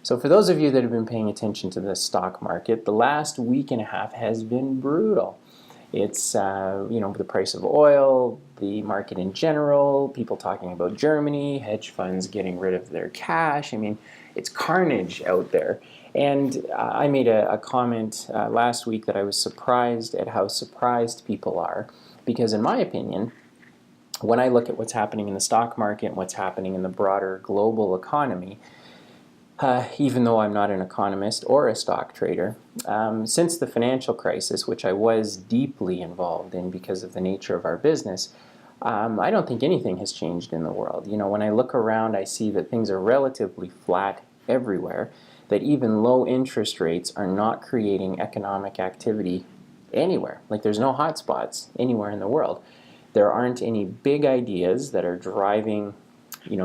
So for those of you that have been paying attention to the stock market, the last week and a half has been brutal. It's, the price of oil, the market in general, people talking about Germany, hedge funds getting rid of their cash. I mean, it's carnage out there. And I made a comment last week that I was surprised at how surprised people are. Because in my opinion, when I look at what's happening in the stock market and what's happening in the broader global economy, even though I'm not an economist or a stock trader, since the financial crisis, which I was deeply involved in because of the nature of our business, I don't think anything has changed in the world. You know, when I look around, I see that things are relatively flat everywhere, that even low interest rates are not creating economic activity anywhere. Like there's no hotspots anywhere in the world. There aren't any big ideas that are driving,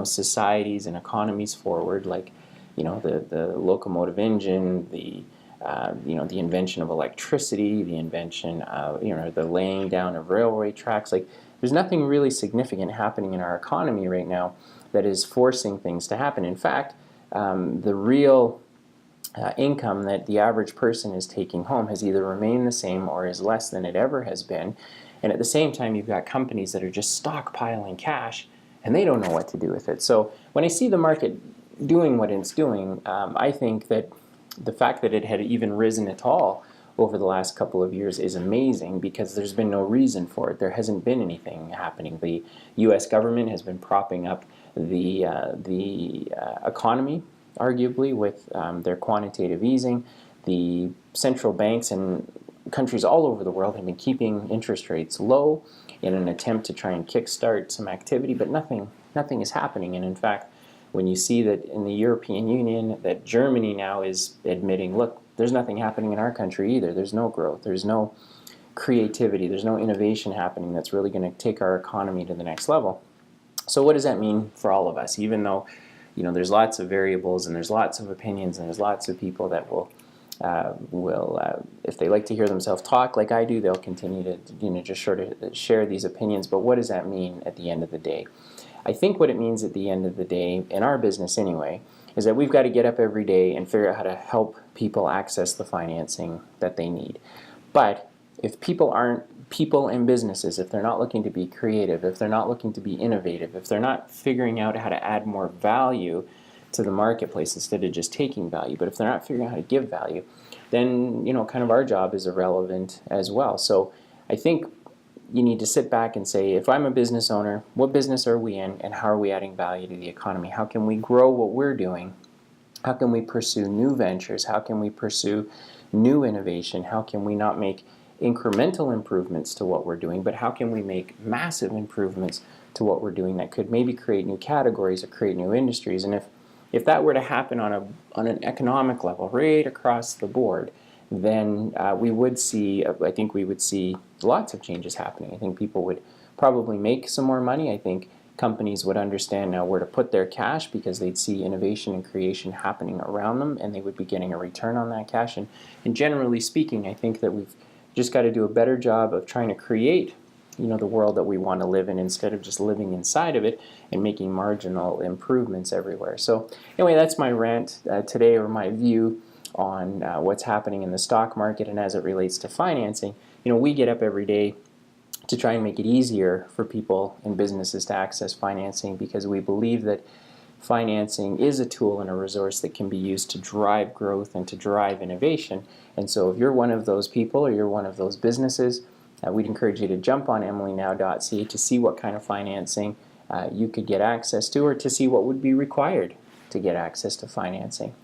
societies and economies forward, like, the locomotive engine, the invention of electricity, the invention of, the laying down of railway tracks. Like, there's nothing really significant happening in our economy right now that is forcing things to happen. In fact, the real income that the average person is taking home has either remained the same or is less than it ever has been. And at the same time, you've got companies that are just stockpiling cash and they don't know what to do with it. So when I see the market doing what it's doing, I think that the fact that it had even risen at all over the last couple of years is amazing because there's been no reason for it. There hasn't been anything happening. The U.S. government has been propping up the economy, arguably, with their quantitative easing. The central banks and countries all over the world have been keeping interest rates low in an attempt to try and kickstart some activity, but nothing is happening. And in fact, when you see that in the European Union, that Germany now is admitting, look, there's nothing happening in our country either. There's no growth. There's no creativity. There's no innovation happening that's really going to take our economy to the next level. So what does that mean for all of us? Even though, there's lots of variables and there's lots of opinions and there's lots of people that will if they like to hear themselves talk like I do, they'll continue to, just sort of share these opinions. But what does that mean at the end of the day? I think what it means at the end of the day, in our business anyway, is that we've got to get up every day and figure out how to help people access the financing that they need. But if people and businesses, if they're not looking to be creative, if they're not looking to be innovative, if they're not figuring out how to add more value to the marketplace instead of just taking value, but if they're not figuring out how to give value, then, kind of our job is irrelevant as well. So I think you need to sit back and say, if I'm a business owner, what business are we in and how are we adding value to the economy? How can we grow what we're doing? How can we pursue new ventures? How can we pursue new innovation? How can we not make incremental improvements to what we're doing, but how can we make massive improvements to what we're doing that could maybe create new categories or create new industries? And if that were to happen on an economic level right across the board, then I think we would see lots of changes happening. I think people would probably make some more money. I think companies would understand now where to put their cash because they'd see innovation and creation happening around them and they would be getting a return on that cash. And generally speaking, I think that we've just got to do a better job of trying to create the world that we want to live in instead of just living inside of it and making marginal improvements everywhere. So anyway, that's my rant today, or my view on what's happening in the stock market and as it relates to financing. We get up every day to try and make it easier for people and businesses to access financing because we believe that financing is a tool and a resource that can be used to drive growth and to drive innovation. And so if you're one of those people or you're one of those businesses, we'd encourage you to jump on emilynow.ca to see what kind of financing you could get access to or to see what would be required to get access to financing.